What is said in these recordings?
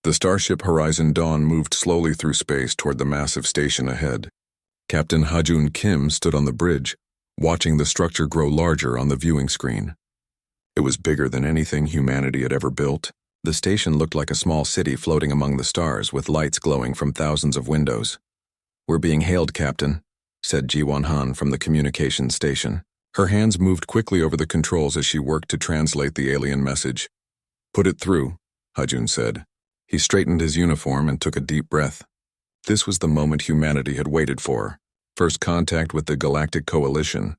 The starship Horizon Dawn moved slowly through space toward the massive station ahead. Captain Hajun Kim stood on the bridge, watching the structure grow larger on the viewing screen. It was bigger than anything humanity had ever built. The station looked like a small city floating among the stars, with lights glowing from thousands of windows. "We're being hailed, Captain," said Ji-won Han from the communications station. Her hands moved quickly over the controls as she worked to translate the alien message. "Put it through," Hajun said. He straightened his uniform and took a deep breath. This was the moment humanity had waited for. First contact with the Galactic Coalition.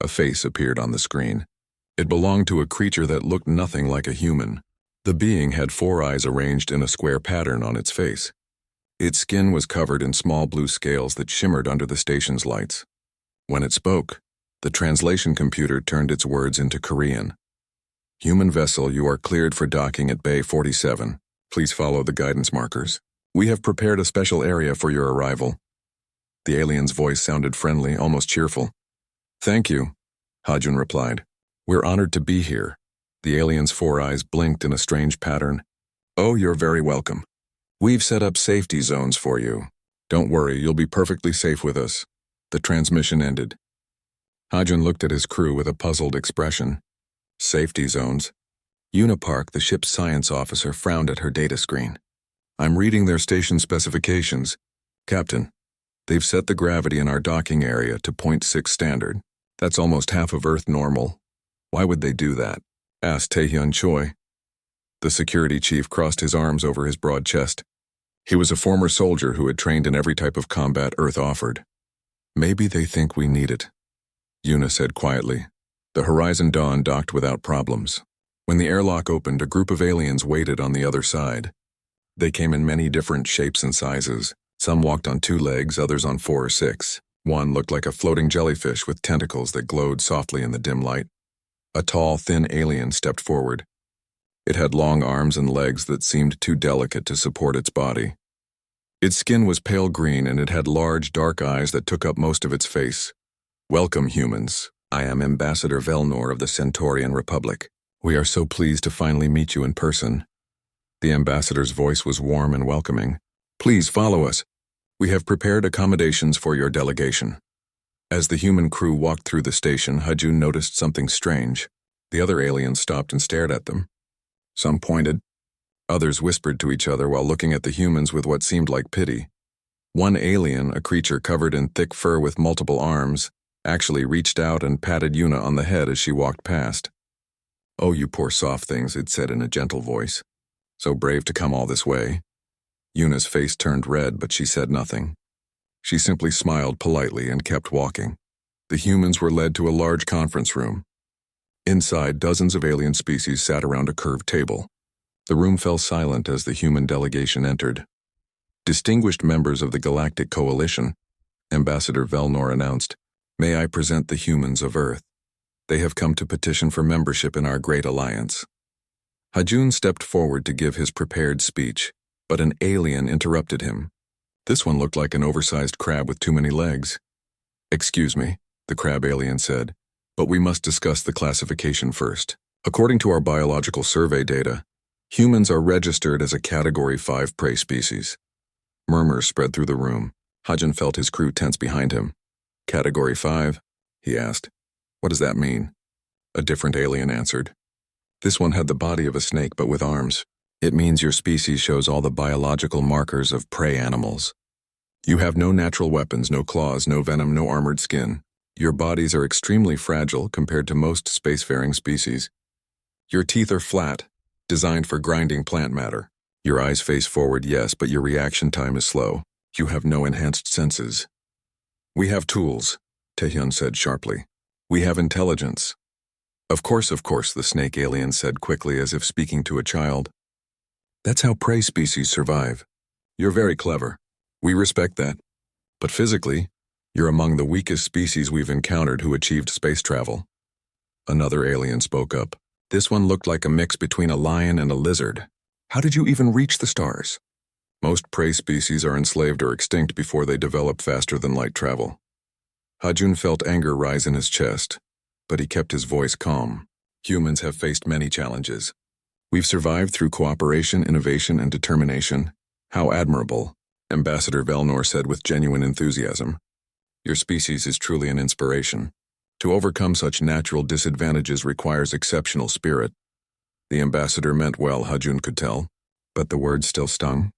A face appeared on the screen. It belonged to a creature that looked nothing like a human. The being had 4 eyes arranged in a square pattern on its face. Its skin was covered in small blue scales that shimmered under the station's lights. When it spoke, the translation computer turned its words into Korean. "Human vessel, you are cleared for docking at Bay 47. Please follow the guidance markers. We have prepared a special area for your arrival." The alien's voice sounded friendly, almost cheerful. "Thank you," Hajun replied. "We're honored to be here." The alien's 4 eyes blinked in a strange pattern. "Oh, you're very welcome. We've set up safety zones for you. Don't worry, you'll be perfectly safe with us." The transmission ended. Hajun looked at his crew with a puzzled expression. Safety zones? Unipark, the ship's science officer, frowned at her data screen. "I'm reading their station specifications. Captain, they've set the gravity in our docking area to 0.6 standard. That's almost half of Earth normal." "Why would they do that?" asked Taehyun Choi. The security chief crossed his arms over his broad chest. He was a former soldier who had trained in every type of combat Earth offered. "Maybe they think we need it," Yuna said quietly. The Horizon Dawn docked without problems. When the airlock opened, a group of aliens waited on the other side. They came in many different shapes and sizes. Some walked on 2 legs, others on 4 or 6. One looked like a floating jellyfish with tentacles that glowed softly in the dim light. A tall, thin alien stepped forward. It had long arms and legs that seemed too delicate to support its body. Its skin was pale green, and it had large, dark eyes that took up most of its face. "Welcome, humans. I am Ambassador Velnor of the Centaurian Republic. We are so pleased to finally meet you in person." The ambassador's voice was warm and welcoming. "Please follow us. We have prepared accommodations for your delegation." As the human crew walked through the station, Hajun noticed something strange. The other aliens stopped and stared at them. Some pointed. Others whispered to each other while looking at the humans with what seemed like pity. One alien, a creature covered in thick fur with multiple arms, actually reached out and patted Yuna on the head as she walked past. "Oh, you poor soft things," it said in a gentle voice. "So brave to come all this way." Yuna's face turned red, but she said nothing. She simply smiled politely and kept walking. The humans were led to a large conference room. Inside, dozens of alien species sat around a curved table. The room fell silent as the human delegation entered. "Distinguished members of the Galactic Coalition," Ambassador Velnor announced, "may I present the humans of Earth. They have come to petition for membership in our great alliance." Hajun stepped forward to give his prepared speech, but an alien interrupted him. This one looked like an oversized crab with too many legs. "Excuse me," the crab alien said, "but we must discuss the classification first. According to our biological survey data, humans are registered as a Category 5 prey species." Murmurs spread through the room. Hajun felt his crew tense behind him. "Category 5? He asked. "What does that mean?" A different alien answered. This one had the body of a snake but with arms. "It means your species shows all the biological markers of prey animals. You have no natural weapons, no claws, no venom, no armored skin. Your bodies are extremely fragile compared to most spacefaring species. Your teeth are flat, designed for grinding plant matter. Your eyes face forward, yes, but your reaction time is slow. You have no enhanced senses." "We have tools," Taehyun said sharply. "We have intelligence." Of course," the snake alien said quickly as if speaking to a child. "That's how prey species survive. You're very clever. We respect that. But physically, you're among the weakest species we've encountered who achieved space travel." Another alien spoke up. This one looked like a mix between a lion and a lizard. "How did you even reach the stars?" "Most prey species are enslaved or extinct before they develop faster than light travel." Hajun felt anger rise in his chest, but he kept his voice calm. "Humans have faced many challenges. We've survived through cooperation, innovation, and determination. How admirable, Ambassador Velnor said with genuine enthusiasm. Your species is truly an inspiration. To overcome such natural disadvantages requires exceptional spirit. The ambassador meant well, Hajun could tell, but the words still stung.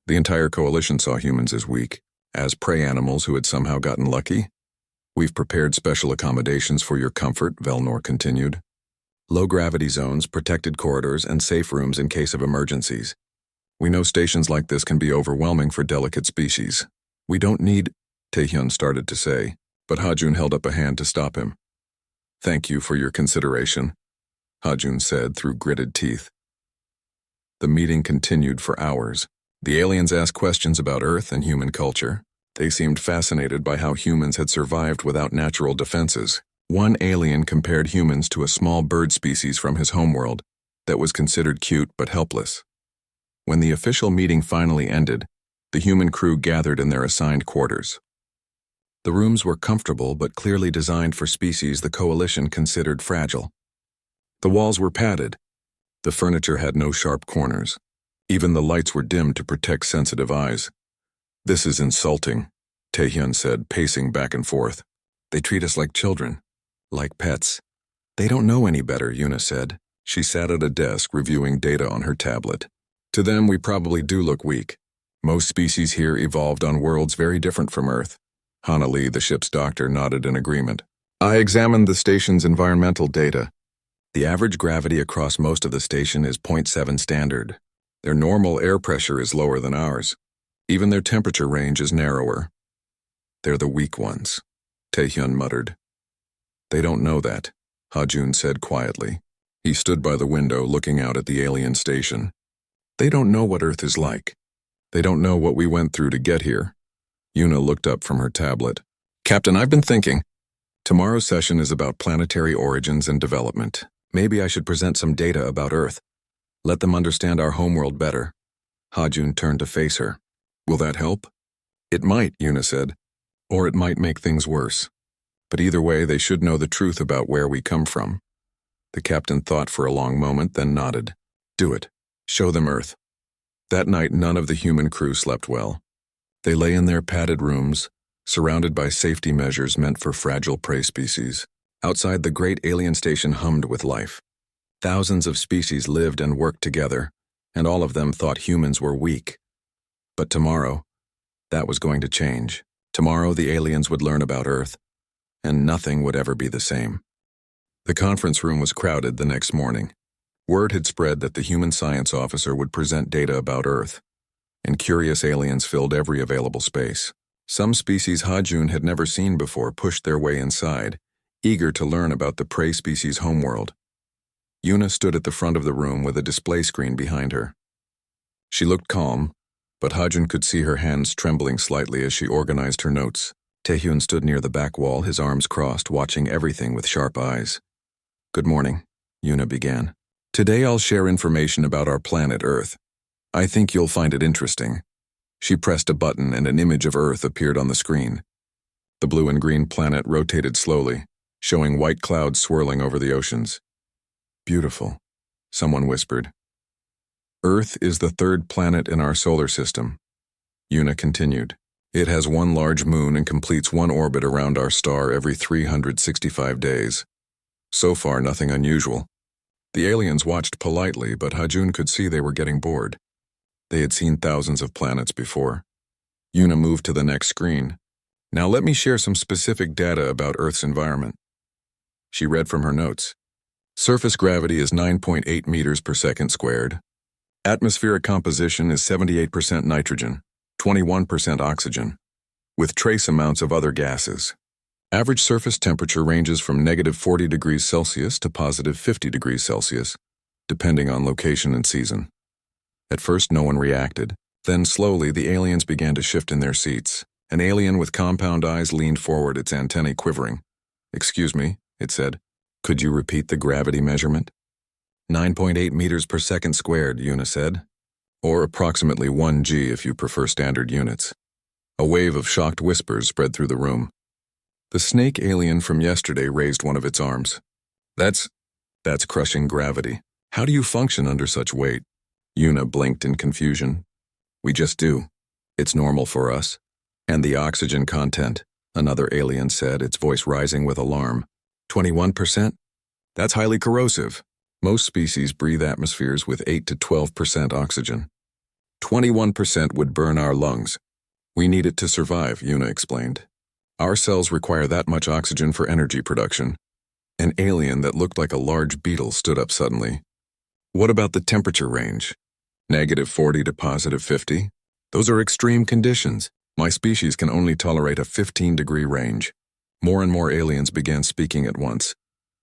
The entire coalition saw humans as weak, as prey animals who had somehow gotten lucky. We've prepared special accommodations for your comfort, Velnor continued. Low-gravity zones, protected corridors, and safe rooms in case of emergencies. We know stations like this can be overwhelming for delicate species. We don't need, Taehyun started to say, but Hajun held up a hand to stop him. Thank you for your consideration, Hajun said through gritted teeth. The meeting continued for hours. The aliens asked questions about Earth and human culture. They seemed fascinated by how humans had survived without natural defenses. One alien compared humans to a small bird species from his homeworld that was considered cute but helpless. When the official meeting finally ended, the human crew gathered in their assigned quarters. The rooms were comfortable but clearly designed for species the coalition considered fragile. The walls were padded. The furniture had no sharp corners. Even the lights were dimmed to protect sensitive eyes. This is insulting, Taehyun said, pacing back and forth. They treat us like children, like pets. They don't know any better, Yuna said. She sat at a desk reviewing data on her tablet. To them, we probably do look weak. Most species here evolved on worlds very different from Earth. Hana Lee, the ship's doctor, nodded in agreement. I examined the station's environmental data. The average gravity across most of the station is 0.7 standard. Their normal air pressure is lower than ours. Even their temperature range is narrower. They're the weak ones, Taehyun muttered. They don't know that, Hajun said quietly. He stood by the window looking out at the alien station. They don't know what Earth is like. They don't know what we went through to get here. Yuna looked up from her tablet. Captain, I've been thinking. Tomorrow's session is about planetary origins and development. Maybe I should present some data about Earth. Let them understand our homeworld better. Hajun turned to face her. Will that help? It might, Yuna said. Or it might make things worse. But either way, they should know the truth about where we come from. The captain thought for a long moment, then nodded. Do it. Show them Earth. That night, none of the human crew slept well. They lay in their padded rooms, surrounded by safety measures meant for fragile prey species. Outside, the great alien station hummed with life. Thousands of species lived and worked together, and all of them thought humans were weak. But tomorrow, that was going to change. Tomorrow, the aliens would learn about Earth, and nothing would ever be the same. The conference room was crowded the next morning. Word had spread that the human science officer would present data about Earth, and curious aliens filled every available space. Some species Hajun had never seen before pushed their way inside, eager to learn about the prey species' homeworld. Yuna stood at the front of the room with a display screen behind her. She looked calm, but Hajun could see her hands trembling slightly as she organized her notes. Taehyun stood near the back wall, his arms crossed, watching everything with sharp eyes. Good morning, Yuna began. Today I'll share information about our planet Earth. I think you'll find it interesting. She pressed a button and an image of Earth appeared on the screen. The blue and green planet rotated slowly, showing white clouds swirling over the oceans. Beautiful, someone whispered. Earth is the third planet in our solar system. Yuna continued. It has one large moon and completes one orbit around our star every 365 days. So far, nothing unusual. The aliens watched politely, but Hajun could see they were getting bored. They had seen thousands of planets before. Yuna moved to the next screen. Now let me share some specific data about Earth's environment. She read from her notes. Surface gravity is 9.8 meters per second squared. Atmospheric composition is 78% nitrogen, 21% oxygen, with trace amounts of other gases. Average surface temperature ranges from -40 degrees Celsius to +50 degrees Celsius, depending on location and season. At first, no one reacted. Then slowly, the aliens began to shift in their seats. An alien with compound eyes leaned forward, its antennae quivering. Excuse me, it said. Could you repeat the gravity measurement? 9.8 meters per second squared, Yuna said. Or approximately 1 g if you prefer standard units. A wave of shocked whispers spread through the room. The snake alien from yesterday raised one of its arms. That's crushing gravity. How do you function under such weight? Yuna blinked in confusion. We just do. It's normal for us. And the oxygen content, another alien said, its voice rising with alarm. 21%? That's highly corrosive. Most species breathe atmospheres with 8 to 12% oxygen. 21% would burn our lungs. We need it to survive, Yuna explained. Our cells require that much oxygen for energy production. An alien that looked like a large beetle stood up suddenly. What about the temperature range? -40 to +50? Those are extreme conditions. My species can only tolerate a 15-degree range. More and more aliens began speaking at once,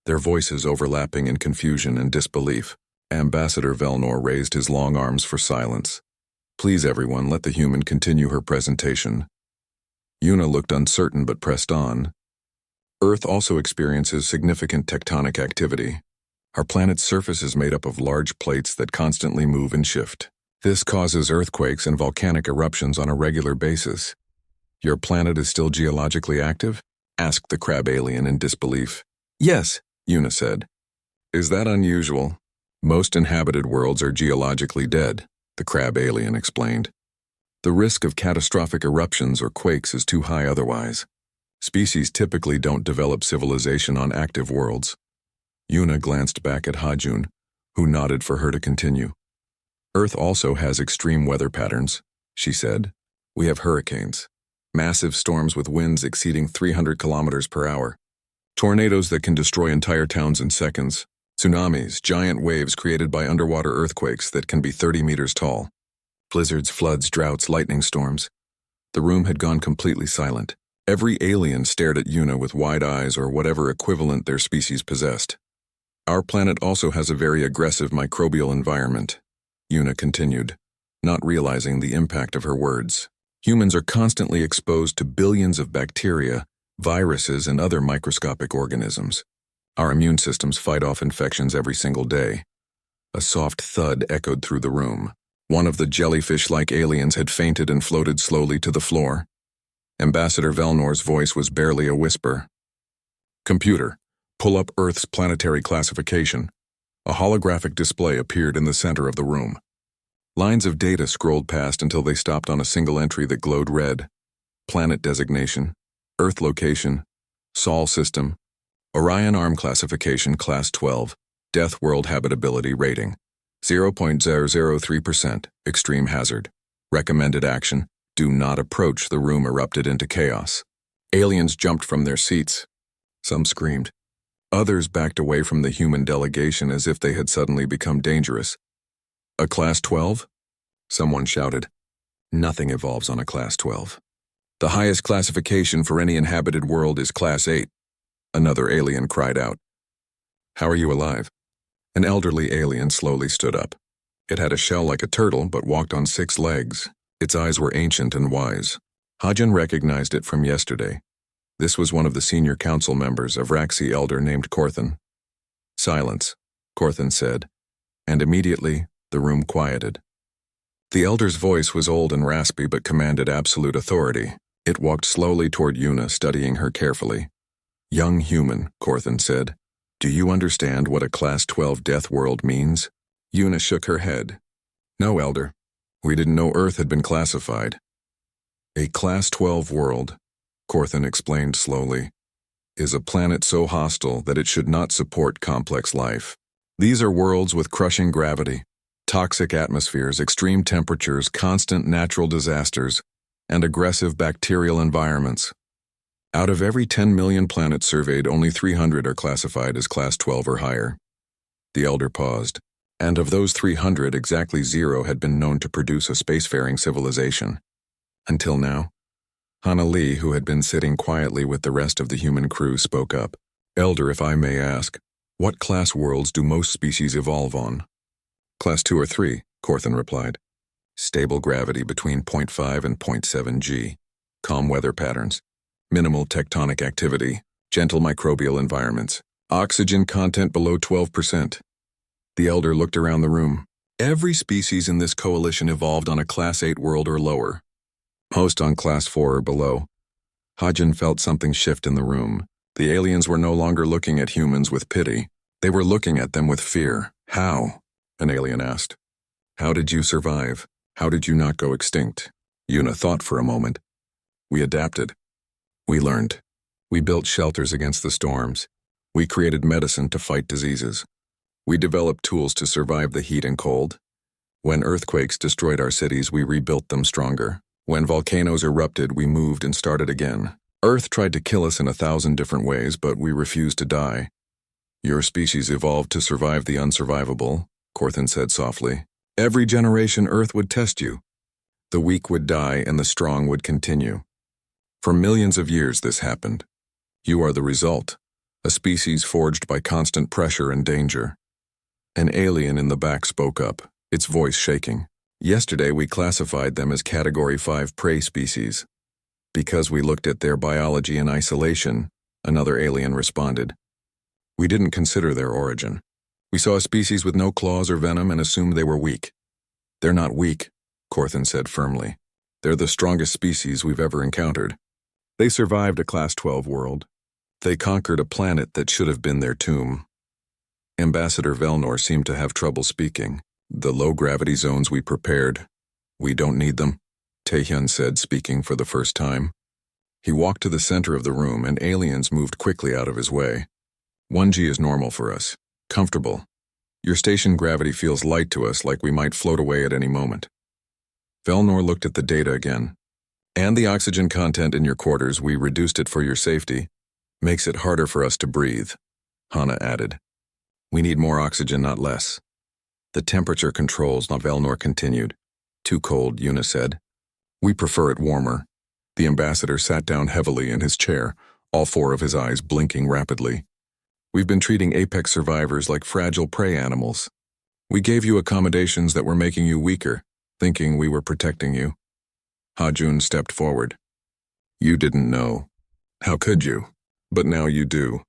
their voices overlapping in confusion and disbelief. Ambassador Velnor raised his long arms for silence. Please, everyone, let the human continue her presentation. Yuna looked uncertain but pressed on. Earth also experiences significant tectonic activity. Our planet's surface is made up of large plates that constantly move and shift. This causes earthquakes and volcanic eruptions on a regular basis. Your planet is still geologically active? Asked the crab alien in disbelief. Yes, Yuna said. Is that unusual? Most inhabited worlds are geologically dead, the crab alien explained. The risk of catastrophic eruptions or quakes is too high otherwise. Species typically don't develop civilization on active worlds. Yuna glanced back at Hajun, who nodded for her to continue. Earth also has extreme weather patterns, she said. We have hurricanes, massive storms with winds exceeding 300 kilometers per hour, tornadoes that can destroy entire towns in seconds, tsunamis, giant waves created by underwater earthquakes that can be 30 meters tall, blizzards, floods, droughts, lightning storms. The room had gone completely silent. Every alien stared at Yuna with wide eyes or whatever equivalent their species possessed. Our planet also has a very aggressive microbial environment, Yuna continued, not realizing the impact of her words. Humans are constantly exposed to billions of bacteria, viruses, and other microscopic organisms. Our immune systems fight off infections every single day. A soft thud echoed through the room. One of the jellyfish-like aliens had fainted and floated slowly to the floor. Ambassador Velnor's voice was barely a whisper. Computer, pull up Earth's planetary classification. A holographic display appeared in the center of the room. Lines of data scrolled past until they stopped on a single entry that glowed red. Planet designation, Earth location, Sol system, Orion arm classification class 12, death world habitability rating, 0.003%, extreme hazard. Recommended action, do not approach. The room erupted into chaos. Aliens jumped from their seats. Some screamed. Others backed away from the human delegation as if they had suddenly become dangerous. A class 12? Someone shouted. Nothing evolves on a class 12. The highest classification for any inhabited world is class 8. Another alien cried out. How are you alive? An elderly alien slowly stood up. It had a shell like a turtle but walked on 6 legs. Its eyes were ancient and wise. Hajun recognized it from yesterday. This was one of the senior council members, a Vraxi elder named Korthan. Silence, Korthan said, and immediately the room quieted. The elder's voice was old and raspy but commanded absolute authority. It walked slowly toward Yuna, studying her carefully. Young human, Korthan said, do you understand what a class 12 death world means? Yuna shook her head. No, elder. We didn't know Earth had been classified. A class 12 world, Korthan explained slowly, is a planet so hostile that it should not support complex life. These are worlds with crushing gravity, toxic atmospheres, extreme temperatures, constant natural disasters, and aggressive bacterial environments. Out of every 10 million planets surveyed, only 300 are classified as class 12 or higher. The elder paused, and of those 300, exactly 0 had been known to produce a spacefaring civilization. Until now. Hana Lee, who had been sitting quietly with the rest of the human crew, spoke up. Elder, if I may ask, what class worlds do most species evolve on? Class 2 or 3, Korthan replied. Stable gravity between 0.5 and 0.7 g. Calm weather patterns. Minimal tectonic activity. Gentle microbial environments. Oxygen content below 12%. The elder looked around the room. Every species in this coalition evolved on a class 8 world or lower. Most on class 4 or below. Hajun felt something shift in the room. The aliens were no longer looking at humans with pity. They were looking at them with fear. How? An alien asked. How did you survive? How did you not go extinct? Yuna thought for a moment. We adapted. We learned. We built shelters against the storms. We created medicine to fight diseases. We developed tools to survive the heat and cold. When earthquakes destroyed our cities, we rebuilt them stronger. When volcanoes erupted, we moved and started again. Earth tried to kill us in 1,000 different ways, but we refused to die. Your species evolved to survive the unsurvivable, Corthan said softly. Every generation Earth would test you. The weak would die and the strong would continue. For millions of years this happened. You are the result, a species forged by constant pressure and danger. An alien in the back spoke up, its voice shaking. Yesterday we classified them as Category 5 prey species. Because we looked at their biology in isolation, another alien responded. We didn't consider their origin. We saw a species with no claws or venom and assumed they were weak. They're not weak, Corthan said firmly. They're the strongest species we've ever encountered. They survived a Class 12 world. They conquered a planet that should have been their tomb. Ambassador Velnor seemed to have trouble speaking. The low-gravity zones we prepared. We don't need them, Taehyun said, speaking for the first time. He walked to the center of the room and aliens moved quickly out of his way. 1G is normal for us. Comfortable. Your station gravity feels light to us, like we might float away at any moment. Velnor looked at the data again. And the oxygen content in your quarters, we reduced it for your safety. Makes it harder for us to breathe, Hana added. We need more oxygen, not less. The temperature controls, Velnor continued. Too cold, Yuna said. We prefer it warmer. The ambassador sat down heavily in his chair, all four of his eyes blinking rapidly. We've been treating apex survivors like fragile prey animals. We gave you accommodations that were making you weaker, thinking we were protecting you. Hajun stepped forward. You didn't know. How could you? But now you do.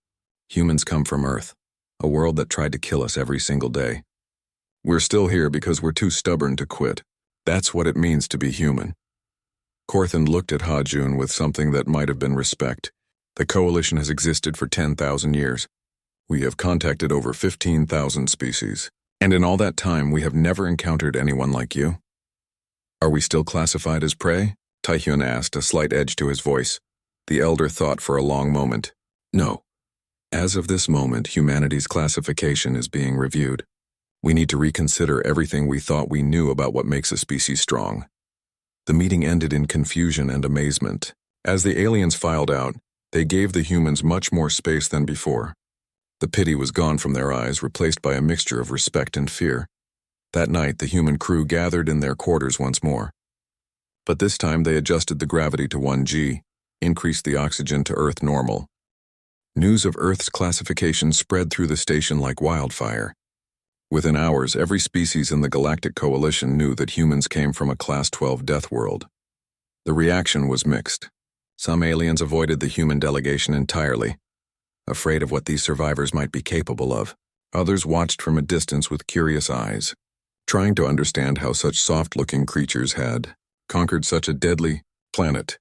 Humans come from Earth, a world that tried to kill us every single day. We're still here because we're too stubborn to quit. That's what it means to be human. Corthan looked at Hajun with something that might have been respect. The coalition has existed for 10,000 years. We have contacted over 15,000 species. And in all that time, we have never encountered anyone like you. Are we still classified as prey? Taehyun asked, a slight edge to his voice. The elder thought for a long moment. No. As of this moment, humanity's classification is being reviewed. We need to reconsider everything we thought we knew about what makes a species strong. The meeting ended in confusion and amazement. As the aliens filed out, they gave the humans much more space than before. The pity was gone from their eyes, replaced by a mixture of respect and fear. That night, the human crew gathered in their quarters once more. But this time they adjusted the gravity to 1G, increased the oxygen to Earth normal. News of Earth's classification spread through the station like wildfire. Within hours, every species in the Galactic Coalition knew that humans came from a Class 12 death world. The reaction was mixed. Some aliens avoided the human delegation entirely, afraid of what these survivors might be capable of. Others watched from a distance with curious eyes, trying to understand how such soft-looking creatures had conquered such a deadly planet.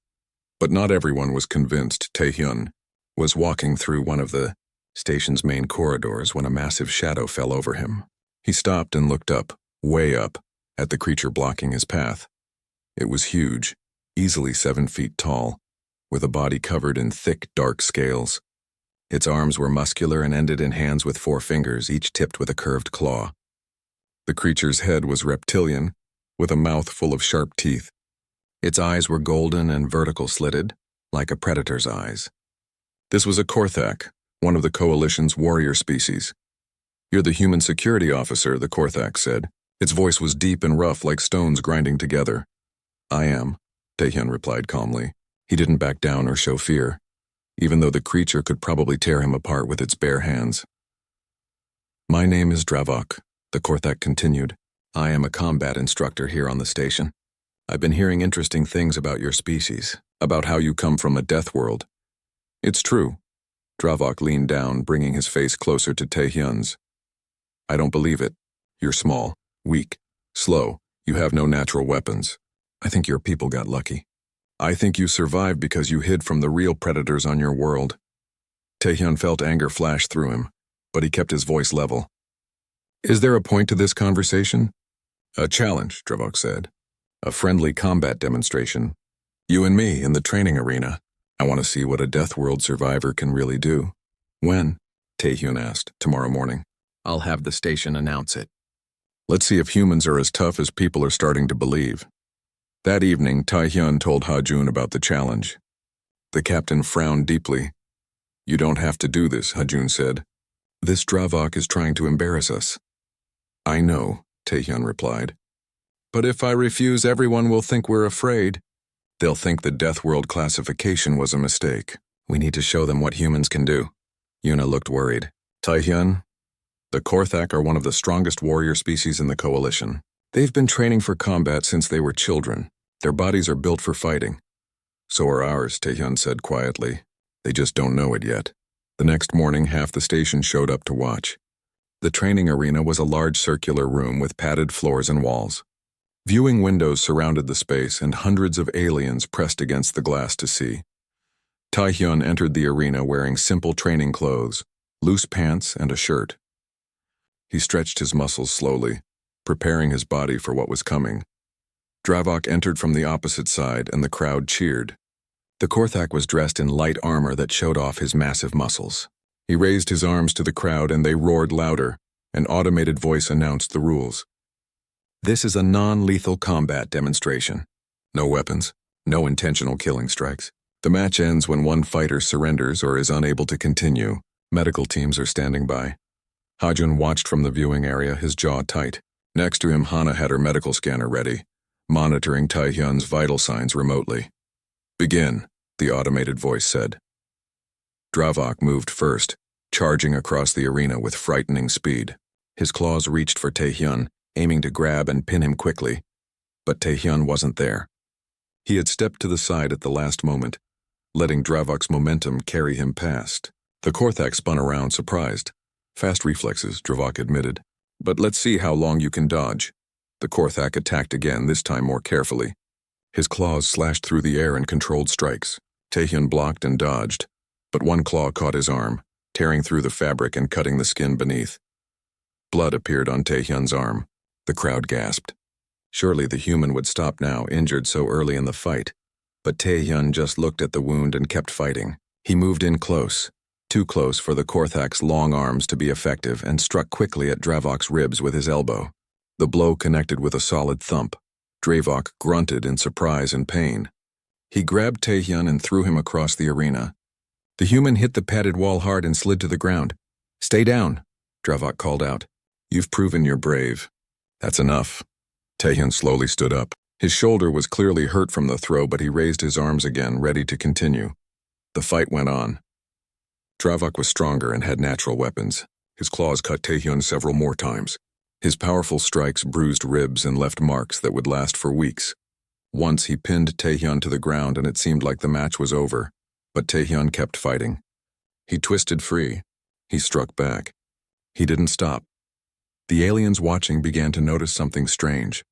But not everyone was convinced. Taehyun was walking through one of the station's main corridors when a massive shadow fell over him. He stopped and looked up, way up, at the creature blocking his path. It was huge, easily 7 feet tall, with a body covered in thick, dark scales. Its arms were muscular and ended in hands with 4 fingers, each tipped with a curved claw. The creature's head was reptilian, with a mouth full of sharp teeth. Its eyes were golden and vertical slitted, like a predator's eyes. This was a Korthak, one of the Coalition's warrior species. You're the human security officer, the Korthak said. Its voice was deep and rough like stones grinding together. I am, Taehyun replied calmly. He didn't back down or show fear, even though the creature could probably tear him apart with its bare hands. My name is Dravok, the Korthak continued. I am a combat instructor here on the station. I've been hearing interesting things about your species, about how you come from a death world. It's true. Dravok leaned down, bringing his face closer to Taehyun's. I don't believe it. You're small, weak, slow. You have no natural weapons. I think your people got lucky. I think you survived because you hid from the real predators on your world. Taehyun felt anger flash through him, but he kept his voice level. Is there a point to this conversation? A challenge, Dravok said. A friendly combat demonstration. You and me in the training arena. I want to see what a Death World survivor can really do. When? Taehyun asked. Tomorrow morning. I'll have the station announce it. Let's see if humans are as tough as people are starting to believe. That evening, Taehyun told Hajun about the challenge. The captain frowned deeply. You don't have to do this, Hajun said. This Dravok is trying to embarrass us. I know, Taehyun replied. But if I refuse, everyone will think we're afraid. They'll think the Death World classification was a mistake. We need to show them what humans can do. Yuna looked worried. Taehyun, the Korthak are one of the strongest warrior species in the coalition. They've been training for combat since they were children. Their bodies are built for fighting. So are ours, Taehyun said quietly. They just don't know it yet. The next morning, half the station showed up to watch. The training arena was a large circular room with padded floors and walls. Viewing windows surrounded the space, and hundreds of aliens pressed against the glass to see. Taehyun entered the arena wearing simple training clothes, loose pants and a shirt. He stretched his muscles slowly, preparing his body for what was coming. Dravok entered from the opposite side, and the crowd cheered. The Korthak was dressed in light armor that showed off his massive muscles. He raised his arms to the crowd, and they roared louder. An automated voice announced the rules. This is a non-lethal combat demonstration. No weapons, no intentional killing strikes. The match ends when one fighter surrenders or is unable to continue. Medical teams are standing by. Hajun watched from the viewing area, his jaw tight. Next to him, Hana had her medical scanner ready, monitoring Taehyun's vital signs remotely. Begin, the automated voice said. Dravok moved first, charging across the arena with frightening speed. His claws reached for Taehyun, aiming to grab and pin him quickly. But Taehyun wasn't there. He had stepped to the side at the last moment, letting Dravok's momentum carry him past. The Korthak spun around, surprised. Fast reflexes, Dravok admitted. But let's see how long you can dodge. The Korthak attacked again, this time more carefully. His claws slashed through the air in controlled strikes. Taehyun blocked and dodged, but one claw caught his arm, tearing through the fabric and cutting the skin beneath. Blood appeared on Taehyun's arm. The crowd gasped. Surely the human would stop now, injured so early in the fight. But Taehyun just looked at the wound and kept fighting. He moved in close, too close for the Korthak's long arms to be effective, and struck quickly at Dravok's ribs with his elbow. The blow connected with a solid thump. Dravok grunted in surprise and pain. He grabbed Taehyun and threw him across the arena. The human hit the padded wall hard and slid to the ground. Stay down, Dravok called out. You've proven you're brave. That's enough. Taehyun slowly stood up. His shoulder was clearly hurt from the throw, but he raised his arms again, ready to continue. The fight went on. Dravok was stronger and had natural weapons. His claws cut Taehyun several more times. His powerful strikes bruised ribs and left marks that would last for weeks. Once he pinned Taehyun to the ground, and it seemed like the match was over. But Taehyun kept fighting. He twisted free. He struck back. He didn't stop. The aliens watching began to notice something strange.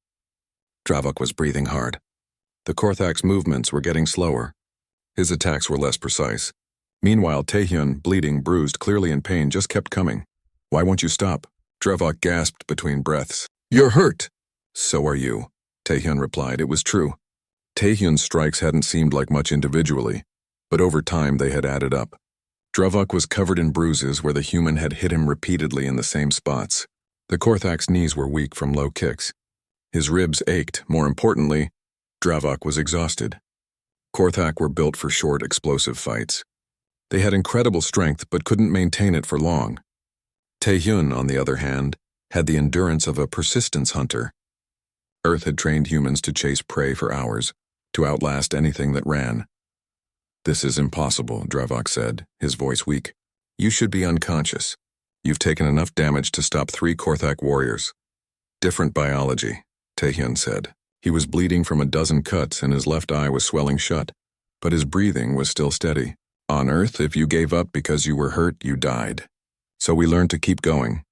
Dravok was breathing hard. The Korthak's movements were getting slower. His attacks were less precise. Meanwhile, Taehyun, bleeding, bruised, clearly in pain, just kept coming. Why won't you stop? Dravok gasped between breaths. You're hurt! So are you, Taehyun replied. It was true. Taehyun's strikes hadn't seemed like much individually, but over time they had added up. Dravok was covered in bruises where the human had hit him repeatedly in the same spots. The Korthak's knees were weak from low kicks. His ribs ached. More importantly, Dravok was exhausted. Korthak were built for short, explosive fights. They had incredible strength but couldn't maintain it for long. Taehyun, on the other hand, had the endurance of a persistence hunter. Earth had trained humans to chase prey for hours, to outlast anything that ran. This is impossible, Dravok said, his voice weak. You should be unconscious. You've taken enough damage to stop 3 Korthak warriors. Different biology, Taehyun said. He was bleeding from a dozen cuts and his left eye was swelling shut, but his breathing was still steady. On Earth, if you gave up because you were hurt, you died. So we learned to keep going.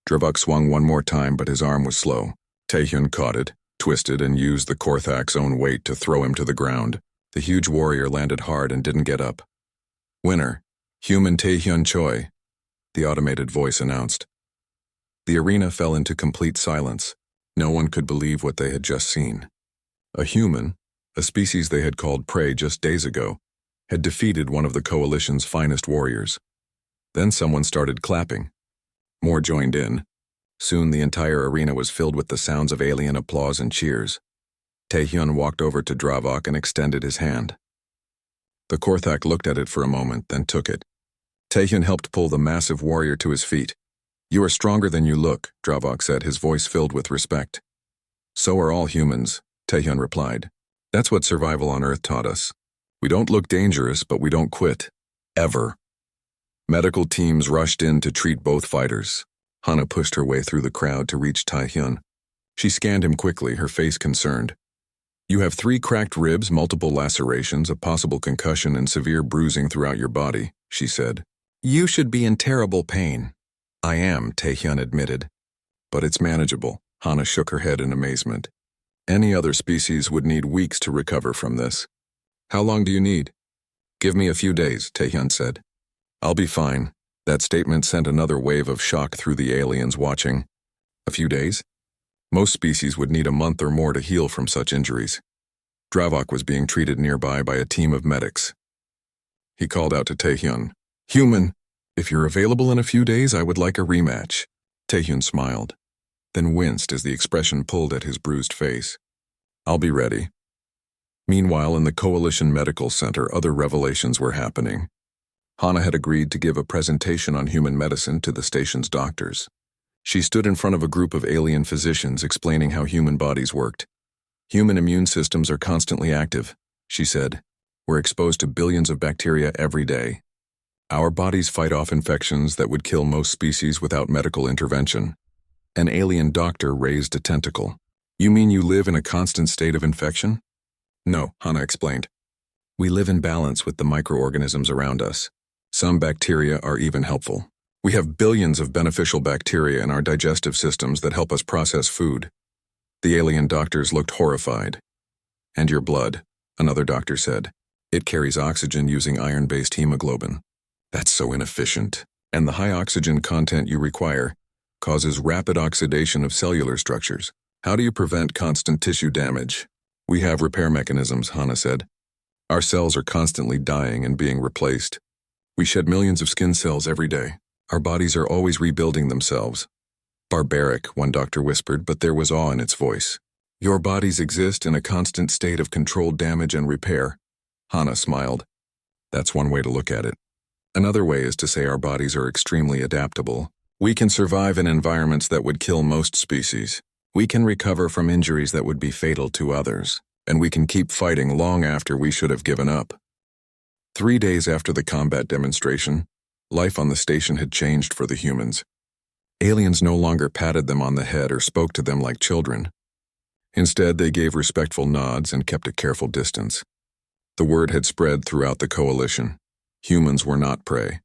Dravok swung one more time, but his arm was slow. Taehyun caught it, twisted, and used the Korthak's own weight to throw him to the ground. The huge warrior landed hard and didn't get up. Winner, human Taehyun Choi, the automated voice announced. The arena fell into complete silence. No one could believe what they had just seen. A human, a species they had called prey just days ago, had defeated one of the Coalition's finest warriors. Then someone started clapping. More joined in. Soon the entire arena was filled with the sounds of alien applause and cheers. Taehyun walked over to Dravok and extended his hand. The Korthak looked at it for a moment, then took it. Taehyun helped pull the massive warrior to his feet. "You are stronger than you look," Dravok said, his voice filled with respect. "So are all humans," Taehyun replied. "That's what survival on Earth taught us. We don't look dangerous, but we don't quit. Ever." Medical teams rushed in to treat both fighters. Hana pushed her way through the crowd to reach Taehyun. She scanned him quickly, her face concerned. "You have 3 cracked ribs, multiple lacerations, a possible concussion, and severe bruising throughout your body," she said. "You should be in terrible pain." "I am," Taehyun admitted. "But it's manageable." Hana shook her head in amazement. "Any other species would need weeks to recover from this." "How long do you need?" "Give me a few days," Taehyun said. "I'll be fine." That statement sent another wave of shock through the aliens watching. A few days? Most species would need a month or more to heal from such injuries. Dravok was being treated nearby by a team of medics. He called out to Taehyun, "Human, if you're available in a few days, I would like a rematch." Taehyun smiled, then winced as the expression pulled at his bruised face. "I'll be ready." Meanwhile, in the Coalition Medical Center, other revelations were happening. Hana had agreed to give a presentation on human medicine to the station's doctors. She stood in front of a group of alien physicians explaining how human bodies worked. "Human immune systems are constantly active," she said. "We're exposed to billions of bacteria every day. Our bodies fight off infections that would kill most species without medical intervention." An alien doctor raised a tentacle. "You mean you live in a constant state of infection?" "No," Hana explained. "We live in balance with the microorganisms around us. Some bacteria are even helpful. We have billions of beneficial bacteria in our digestive systems that help us process food." The alien doctors looked horrified. "And your blood," another doctor said. "It carries oxygen using iron-based hemoglobin. That's so inefficient. And the high oxygen content you require causes rapid oxidation of cellular structures. How do you prevent constant tissue damage?" "We have repair mechanisms," Hana said. "Our cells are constantly dying and being replaced. We shed millions of skin cells every day. Our bodies are always rebuilding themselves." "Barbaric," one doctor whispered, but there was awe in its voice. "Your bodies exist in a constant state of controlled damage and repair." Hana smiled. "That's one way to look at it. Another way is to say our bodies are extremely adaptable. We can survive in environments that would kill most species. We can recover from injuries that would be fatal to others. And we can keep fighting long after we should have given up." 3 days after the combat demonstration, life on the station had changed for the humans. Aliens no longer patted them on the head or spoke to them like children. Instead, they gave respectful nods and kept a careful distance. The word had spread throughout the Coalition. Humans were not prey.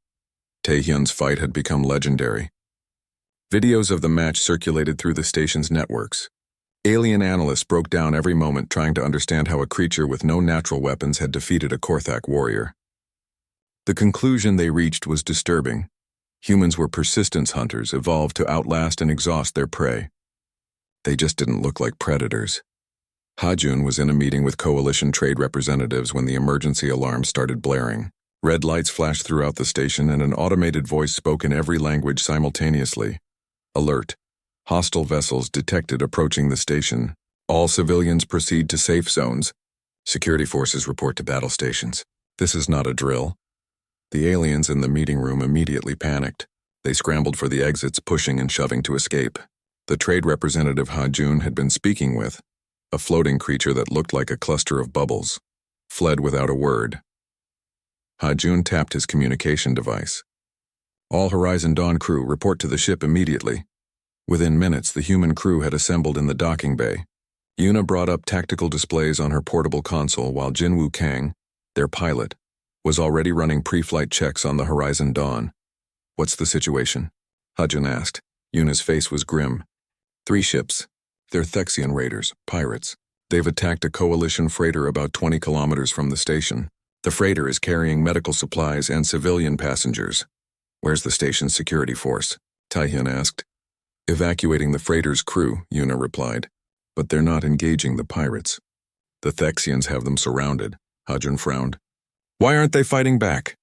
Taehyun's fight had become legendary. Videos of the match circulated through the station's networks. Alien analysts broke down every moment trying to understand how a creature with no natural weapons had defeated a Korthak warrior. The conclusion they reached was disturbing. Humans were persistence hunters, evolved to outlast and exhaust their prey. They just didn't look like predators. Hajun was in a meeting with Coalition trade representatives when the emergency alarm started blaring. Red lights flashed throughout the station and an automated voice spoke in every language simultaneously. "Alert. Hostile vessels detected approaching the station. All civilians proceed to safe zones. Security forces report to battle stations." This is not a drill. The aliens in the meeting room immediately panicked. They scrambled for the exits, pushing and shoving to escape. The trade representative Hajun had been speaking with, a floating creature that looked like a cluster of bubbles, fled without a word. Hajun tapped his communication device. "All Horizon Dawn crew, report to the ship immediately." Within minutes, the human crew had assembled in the docking bay. Yuna brought up tactical displays on her portable console while Jinwoo Kang, their pilot, was already running pre-flight checks on the Horizon Dawn. "What's the situation?" Hajun asked. Yuna's face was grim. 3 ships. They're Thexian raiders, pirates. They've attacked a Coalition freighter about 20 kilometers from the station. The freighter is carrying medical supplies and civilian passengers. "Where's the station's security force?" Taehyun asked. Evacuating the freighter's crew, Yuna replied. But they're not engaging the pirates. The Thexians have them surrounded, Hajun frowned. Why aren't they fighting back?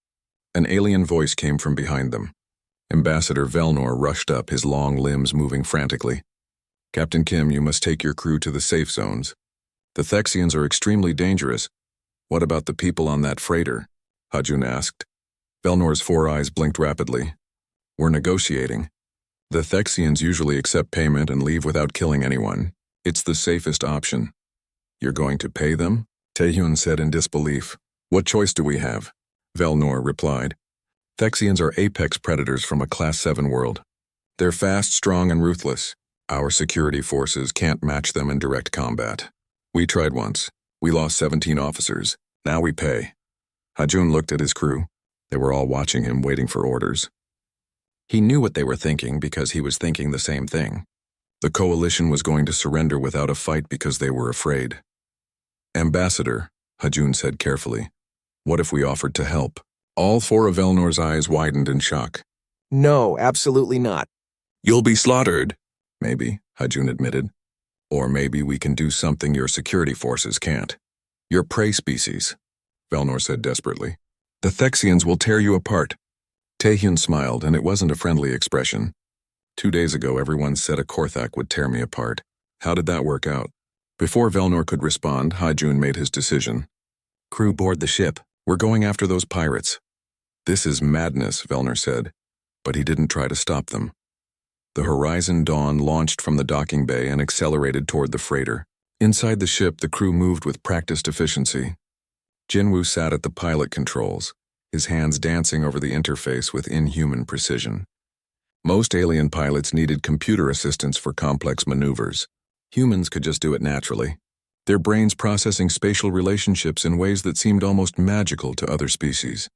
An alien voice came from behind them. Ambassador Velnor rushed up, his long limbs moving frantically. Captain Kim, you must take your crew to the safe zones. The Thexians are extremely dangerous. What about the people on that freighter? Hajun asked. Velnor's 4 eyes blinked rapidly. We're negotiating. The Thexians usually accept payment and leave without killing anyone. It's the safest option. You're going to pay them? Taehyun said in disbelief. What choice do we have? Velnor replied. Thexians are apex predators from a Class 7 world. They're fast, strong, and ruthless. Our security forces can't match them in direct combat. We tried once. We lost 17 officers. Now we pay. Hajun looked at his crew. They were all watching him, waiting for orders. He knew what they were thinking because he was thinking the same thing. The coalition was going to surrender without a fight because they were afraid. Ambassador, Hajun said carefully, what if we offered to help? All 4 of Velnor's eyes widened in shock. No, absolutely not. You'll be slaughtered. Maybe, Hajun admitted. Or maybe we can do something your security forces can't. You're prey species, Velnor said desperately. The Thexians will tear you apart. Taehyun smiled, and it wasn't a friendly expression. 2 days ago, everyone said a Korthak would tear me apart. How did that work out? Before Velnor could respond, Hajun made his decision. Crew, board the ship. We're going after those pirates. This is madness, Velnor said, but he didn't try to stop them. The Horizon Dawn launched from the docking bay and accelerated toward the freighter. Inside the ship, the crew moved with practiced efficiency. Jinwoo sat at the pilot controls, his hands dancing over the interface with inhuman precision. Most alien pilots needed computer assistance for complex maneuvers. Humans could just do it naturally, their brains processing spatial relationships in ways that seemed almost magical to other species.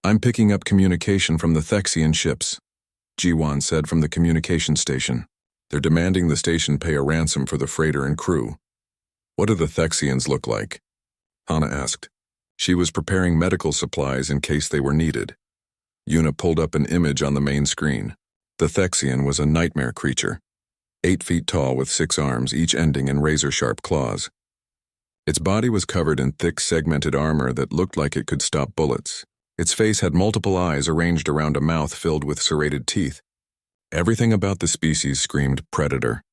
I'm picking up communication from the Thexian ships, Jiwon said from the communication station. They're demanding the station pay a ransom for the freighter and crew. What do the Thexians look like? Hana asked. She was preparing medical supplies in case they were needed. Yuna pulled up an image on the main screen. The Thexian was a nightmare creature, 8 feet tall with 6 arms, each ending in razor-sharp claws. Its body was covered in thick, segmented armor that looked like it could stop bullets. Its face had multiple eyes arranged around a mouth filled with serrated teeth. Everything about the species screamed predator.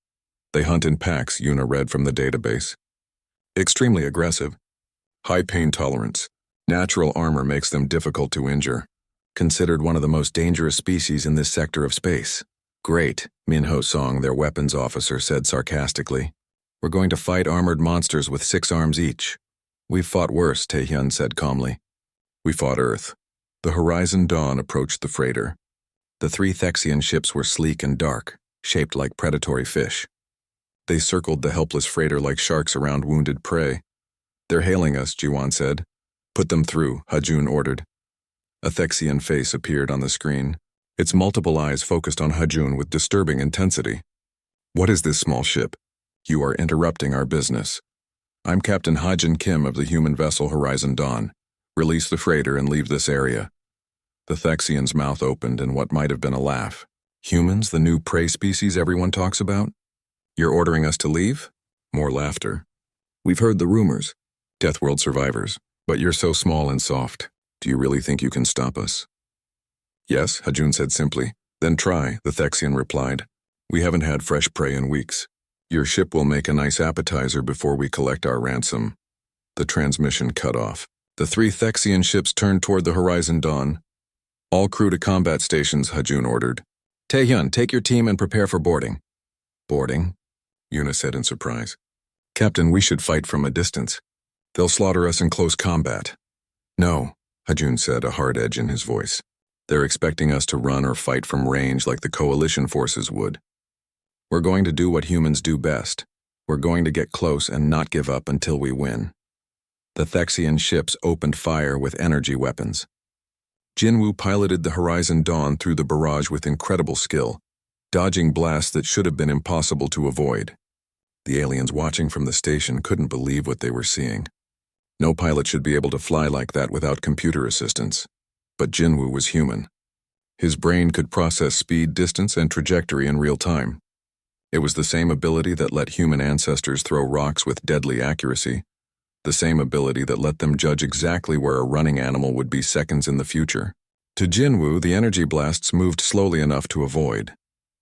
They hunt in packs, Yuna read from the database. Extremely aggressive. High pain tolerance. Natural armor makes them difficult to injure. Considered one of the most dangerous species in this sector of space. Great, Minho Song, their weapons officer, said sarcastically. We're going to fight armored monsters with 6 arms each. We've fought worse, Taehyun said calmly. We fought Earth. The Horizon Dawn approached the freighter. The 3 Thexian ships were sleek and dark, shaped like predatory fish. They circled the helpless freighter like sharks around wounded prey. They're hailing us, Jiwon said. Put them through, Hajun ordered. A Thexian face appeared on the screen, its multiple eyes focused on Hajun with disturbing intensity. What is this small ship? You are interrupting our business. I'm Captain Hajun Kim of the human vessel Horizon Dawn. Release the freighter and leave this area. The Thexian's mouth opened in what might have been a laugh. Humans, the new prey species everyone talks about? You're ordering us to leave? More laughter. We've heard the rumors. Deathworld survivors. But you're so small and soft. Do you really think you can stop us? Yes, Hajun said simply. Then try, the Thexian replied. We haven't had fresh prey in weeks. Your ship will make a nice appetizer before we collect our ransom. The transmission cut off. The 3 Thexian ships turned toward the Horizon Dawn. All crew to combat stations, Hajun ordered. Taehyun, take your team and prepare for boarding. Boarding? Yuna said in surprise. Captain, we should fight from a distance. They'll slaughter us in close combat. No, Hajun said, a hard edge in his voice. They're expecting us to run or fight from range like the coalition forces would. We're going to do what humans do best. We're going to get close and not give up until we win. The Thexian ships opened fire with energy weapons. Jinwoo piloted the Horizon Dawn through the barrage with incredible skill, dodging blasts that should have been impossible to avoid. The aliens watching from the station couldn't believe what they were seeing. No pilot should be able to fly like that without computer assistance. But Jinwoo was human. His brain could process speed, distance, and trajectory in real time. It was the same ability that let human ancestors throw rocks with deadly accuracy, the same ability that let them judge exactly where a running animal would be seconds in the future. To Jinwoo, the energy blasts moved slowly enough to avoid.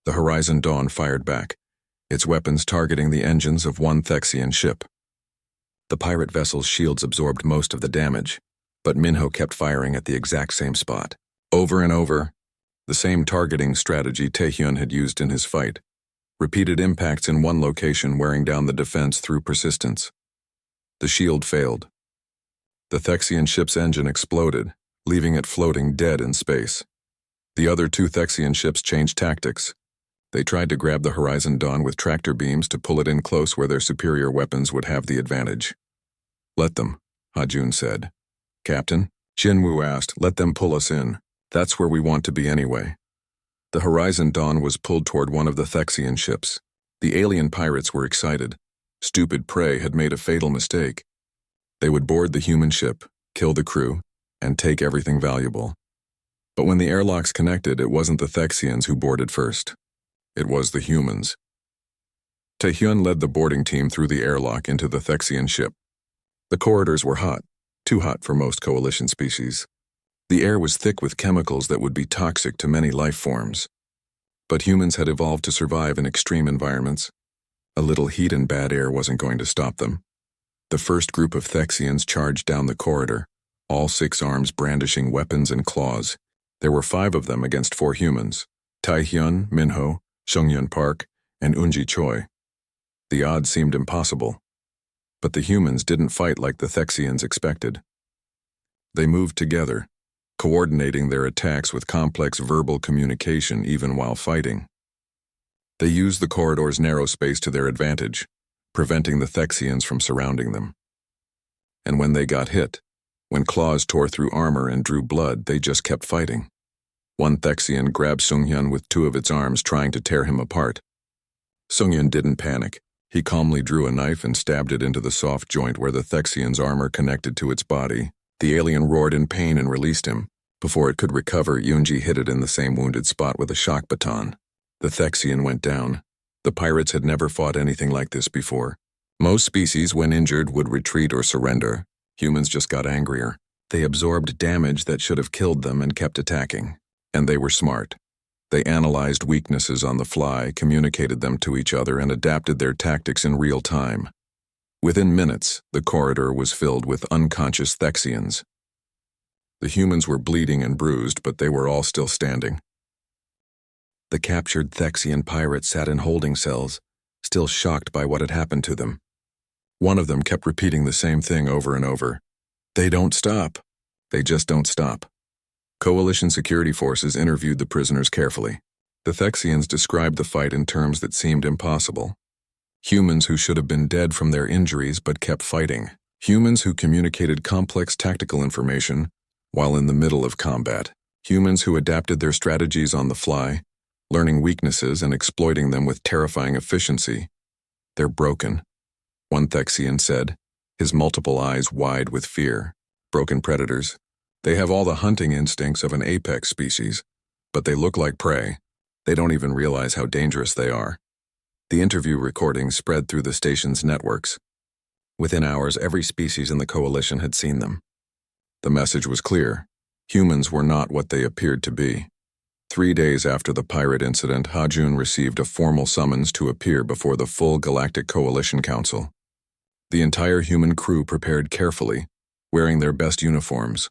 The Horizon Dawn fired back, its weapons targeting the engines of one Thexian ship. The pirate vessel's shields absorbed most of the damage, but Minho kept firing at the exact same spot. Over and over, the same targeting strategy Taehyun had used in his fight. Repeated impacts in one location wearing down the defense through persistence. The shield failed. The Thexian ship's engine exploded, leaving it floating dead in space. The other two Thexian ships changed tactics. They tried to grab the Horizon Dawn with tractor beams to pull it in close where their superior weapons would have the advantage. "Let them," Hajun said. "Captain?" Jinwoo asked. "Let them pull us in. That's where we want to be anyway." The Horizon Dawn was pulled toward one of the Thexian ships. The alien pirates were excited. Stupid prey had made a fatal mistake. They would board the human ship, kill the crew, and take everything valuable. But when the airlocks connected, it wasn't the Thexians who boarded first. It was the humans. Taehyun led the boarding team through the airlock into the Thexian ship. The corridors were hot, too hot for most coalition species. The air was thick with chemicals that would be toxic to many life forms. But humans had evolved to survive in extreme environments. A little heat and bad air wasn't going to stop them. The first group of Thexians charged down the corridor, all 6 arms brandishing weapons and claws. There were 5 of them against 4 humans: Taehyun, Minho, Seungyeon Park, and Eunji Choi. The odds seemed impossible. But the humans didn't fight like the Thexians expected. They moved together, coordinating their attacks with complex verbal communication even while fighting. They used the corridor's narrow space to their advantage, preventing the Thexians from surrounding them. And when they got hit, when claws tore through armor and drew blood, they just kept fighting. One Thexian grabbed Seungyeon with 2 of its arms, trying to tear him apart. Seungyeon didn't panic. He calmly drew a knife and stabbed it into the soft joint where the Thexian's armor connected to its body. The alien roared in pain and released him. Before it could recover, Eunji hit it in the same wounded spot with a shock baton. The Thexian went down. The pirates had never fought anything like this before. Most species, when injured, would retreat or surrender. Humans just got angrier. They absorbed damage that should have killed them and kept attacking. And they were smart. They analyzed weaknesses on the fly, communicated them to each other, and adapted their tactics in real time. Within minutes, the corridor was filled with unconscious Thexians. The humans were bleeding and bruised, but they were all still standing. The captured Thexian pirates sat in holding cells, still shocked by what had happened to them. One of them kept repeating the same thing over and over. "They don't stop. They just don't stop." Coalition security forces interviewed the prisoners carefully. The Thexians described the fight in terms that seemed impossible. Humans who should have been dead from their injuries but kept fighting. Humans who communicated complex tactical information while in the middle of combat. Humans who adapted their strategies on the fly, learning weaknesses and exploiting them with terrifying efficiency. "They're broken," one Thexian said, his multiple eyes wide with fear. "Broken predators. They have all the hunting instincts of an apex species, but they look like prey. They don't even realize how dangerous they are." The interview recordings spread through the station's networks. Within hours, every species in the coalition had seen them. The message was clear. Humans were not what they appeared to be. 3 days after the pirate incident, Hajun received a formal summons to appear before the full Galactic Coalition Council. The entire human crew prepared carefully, wearing their best uniforms.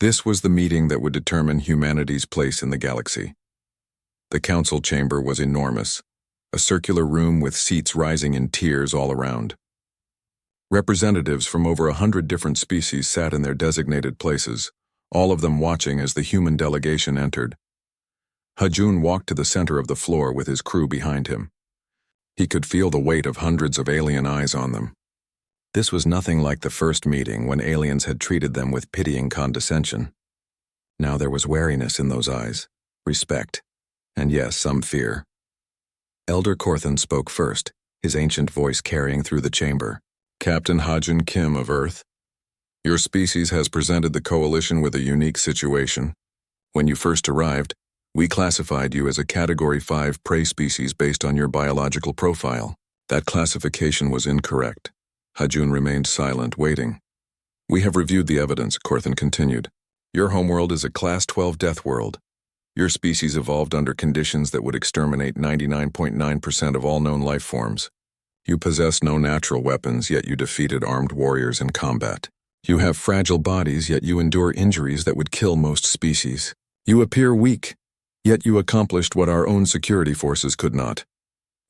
This was the meeting that would determine humanity's place in the galaxy. The council chamber was enormous, a circular room with seats rising in tiers all around. Representatives from over 100 different species sat in their designated places, all of them watching as the human delegation entered. Hajun walked to the center of the floor with his crew behind him. He could feel the weight of hundreds of alien eyes on them. This was nothing like the first meeting when aliens had treated them with pitying condescension. Now there was wariness in those eyes, respect, and yes, some fear. Elder Korthan spoke first, his ancient voice carrying through the chamber. "Captain Hajun Kim of Earth, your species has presented the Coalition with a unique situation. When you first arrived, we classified you as a Category 5 prey species based on your biological profile. That classification was incorrect. Hajun remained silent, waiting. We have reviewed the evidence, Korthan continued. Your homeworld is a Class 12 death world. Your species evolved under conditions that would exterminate 99.9% of all known life forms. You possess no natural weapons, yet you defeated armed warriors in combat. You have fragile bodies, yet you endure injuries that would kill most species. You appear weak, yet you accomplished what our own security forces could not.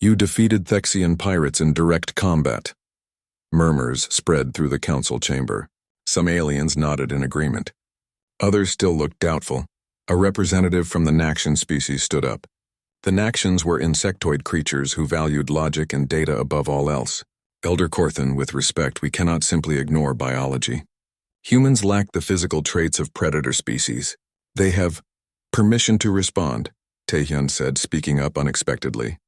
You defeated Thexian pirates in direct combat. Murmurs spread through the council chamber. Some aliens nodded in agreement. Others still looked doubtful. A representative from the Naxian species stood up. The Naxians were insectoid creatures who valued logic and data above all else. Elder Korthan, with respect, we cannot simply ignore biology. Humans lack the physical traits of predator species. They have permission to respond, Taehyun said, speaking up unexpectedly.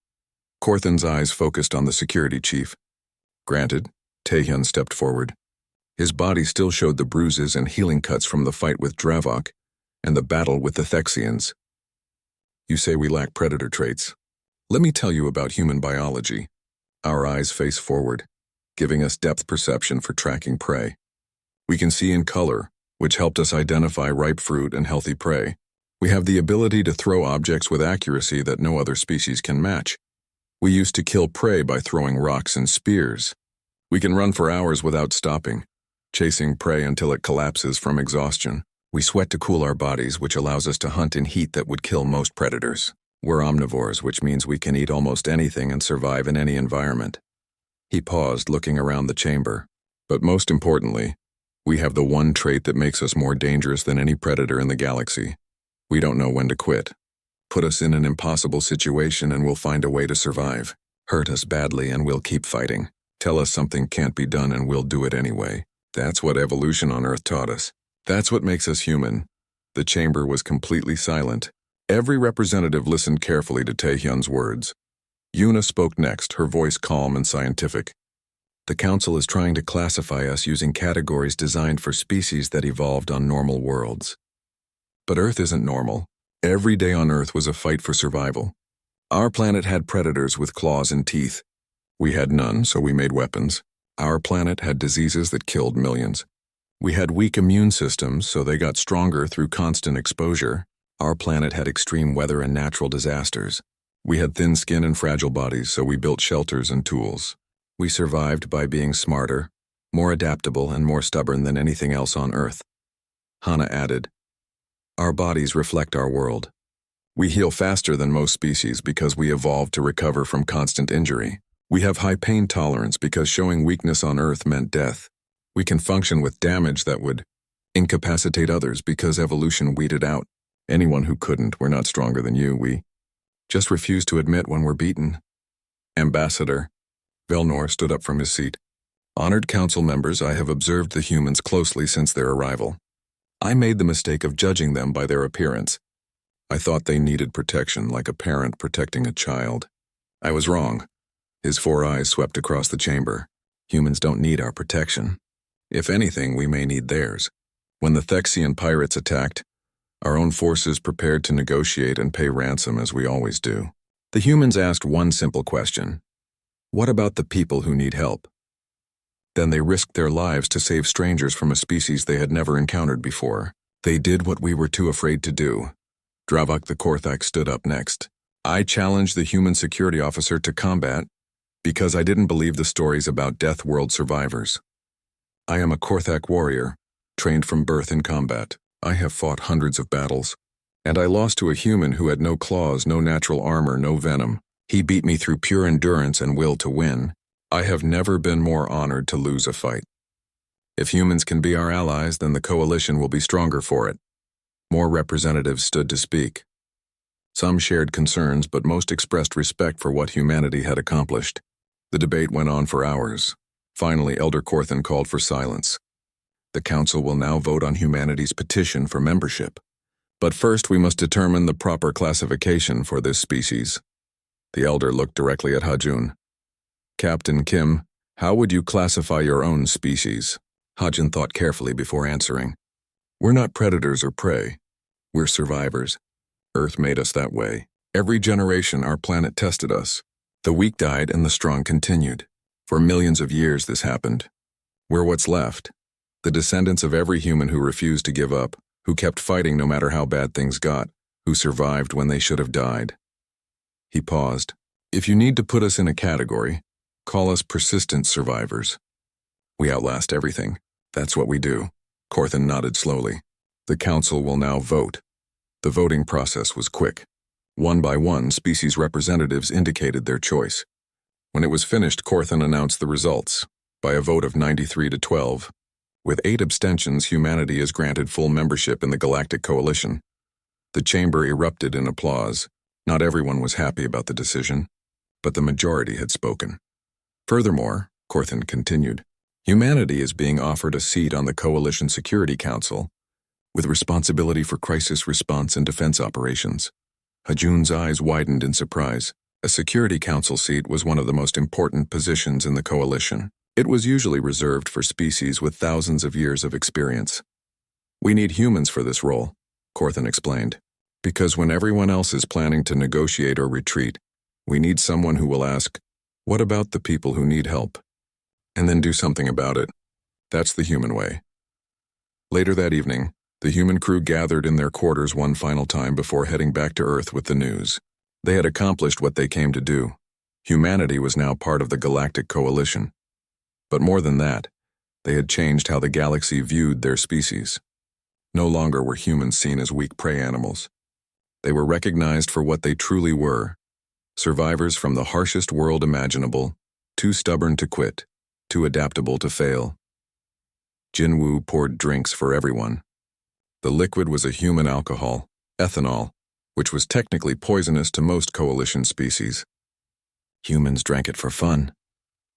Korthan's eyes focused on the security chief. Granted, Taehyun stepped forward. His body still showed the bruises and healing cuts from the fight with Dravok and the battle with the Thexians. You say we lack predator traits. Let me tell you about human biology. Our eyes face forward, giving us depth perception for tracking prey. We can see in color, which helped us identify ripe fruit and healthy prey. We have the ability to throw objects with accuracy that no other species can match. We used to kill prey by throwing rocks and spears. We can run for hours without stopping, chasing prey until it collapses from exhaustion. We sweat to cool our bodies, which allows us to hunt in heat that would kill most predators. We're omnivores, which means we can eat almost anything and survive in any environment. He paused, looking around the chamber. But most importantly, we have the one trait that makes us more dangerous than any predator in the galaxy. We don't know when to quit. Put us in an impossible situation and we'll find a way to survive. Hurt us badly and we'll keep fighting. Tell us something can't be done and we'll do it anyway. That's what evolution on Earth taught us. That's what makes us human. The chamber was completely silent. Every representative listened carefully to Taehyun's words. Yuna spoke next, her voice calm and scientific. The Council is trying to classify us using categories designed for species that evolved on normal worlds. But Earth isn't normal. Every day on Earth was a fight for survival. Our planet had predators with claws and teeth. We had none, so we made weapons. Our planet had diseases that killed millions. We had weak immune systems, so they got stronger through constant exposure. Our planet had extreme weather and natural disasters. We had thin skin and fragile bodies, so we built shelters and tools. We survived by being smarter, more adaptable, and more stubborn than anything else on Earth. Hana added, Our bodies reflect our world. We heal faster than most species because we evolved to recover from constant injury. We have high pain tolerance because showing weakness on Earth meant death. We can function with damage that would incapacitate others because evolution weeded out anyone who couldn't. We're not stronger than you. We just refuse to admit when we're beaten. Ambassador. Velnor stood up from his seat. Honored council members, I have observed the humans closely since their arrival. I made the mistake of judging them by their appearance. I thought they needed protection, like a parent protecting a child. I was wrong. His 4 eyes swept across the chamber. Humans don't need our protection. If anything, we may need theirs. When the Thexian pirates attacked, our own forces prepared to negotiate and pay ransom as we always do. The humans asked one simple question. What about the people who need help? Then they risked their lives to save strangers from a species they had never encountered before. They did what we were too afraid to do. Dravok the Korthak stood up next. I challenged the human security officer to combat because I didn't believe the stories about Death World survivors. I am a Korthak warrior, trained from birth in combat. I have fought hundreds of battles, and I lost to a human who had no claws, no natural armor, no venom. He beat me through pure endurance and will to win. I have never been more honored to lose a fight. If humans can be our allies, then the coalition will be stronger for it. More representatives stood to speak. Some shared concerns, but most expressed respect for what humanity had accomplished. The debate went on for hours. Finally, Elder Korthan called for silence. The Council will now vote on humanity's petition for membership. But first, we must determine the proper classification for this species. The Elder looked directly at Hajun. Captain Kim, how would you classify your own species? Hajun thought carefully before answering. We're not predators or prey. We're survivors. Earth made us that way. Every generation our planet tested us. The weak died and the strong continued. For millions of years this happened. We're what's left. The descendants of every human who refused to give up, who kept fighting no matter how bad things got, who survived when they should have died. He paused. If you need to put us in a category, call us persistent survivors. We outlast everything. That's what we do. Corthan nodded slowly. The council will now vote. The voting process was quick. One by one, species representatives indicated their choice. When it was finished, Corthan announced the results. By a vote of 93 to 12, with 8 abstentions, humanity is granted full membership in the Galactic Coalition. The chamber erupted in applause. Not everyone was happy about the decision, but the majority had spoken. Furthermore, Corthan continued, humanity is being offered a seat on the Coalition Security Council, with responsibility for crisis response and defense operations. Hajun's eyes widened in surprise. A Security Council seat was one of the most important positions in the Coalition. It was usually reserved for species with thousands of years of experience. We need humans for this role, Corthan explained, because when everyone else is planning to negotiate or retreat, we need someone who will ask, what about the people who need help? And then do something about it. That's the human way. Later that evening, the human crew gathered in their quarters one final time before heading back to Earth with the news. They had accomplished what they came to do. Humanity was now part of the Galactic Coalition. But more than that, they had changed how the galaxy viewed their species. No longer were humans seen as weak prey animals. They were recognized for what they truly were, survivors from the harshest world imaginable, too stubborn to quit, too adaptable to fail. Jinwoo poured drinks for everyone. The liquid was a human alcohol, ethanol, which was technically poisonous to most coalition species. Humans drank it for fun.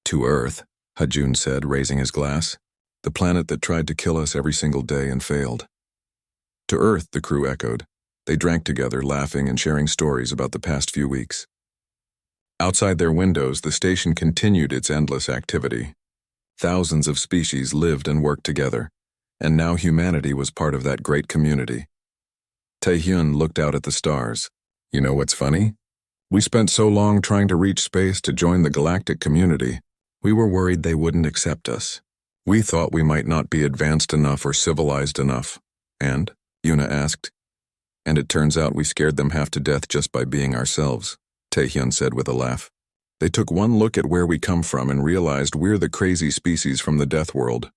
To Earth, Hajun said, raising his glass, the planet that tried to kill us every single day and failed. To Earth, the crew echoed. They drank together, laughing and sharing stories about the past few weeks. Outside their windows, the station continued its endless activity. Thousands of species lived and worked together, and now humanity was part of that great community. Taehyun looked out at the stars. You know what's funny? We spent so long trying to reach space to join the galactic community, we were worried they wouldn't accept us. We thought we might not be advanced enough or civilized enough. And? Yuna asked. And it turns out we scared them half to death just by being ourselves, Taehyun said with a laugh. They took one look at where we come from and realized we're the crazy species from the death world,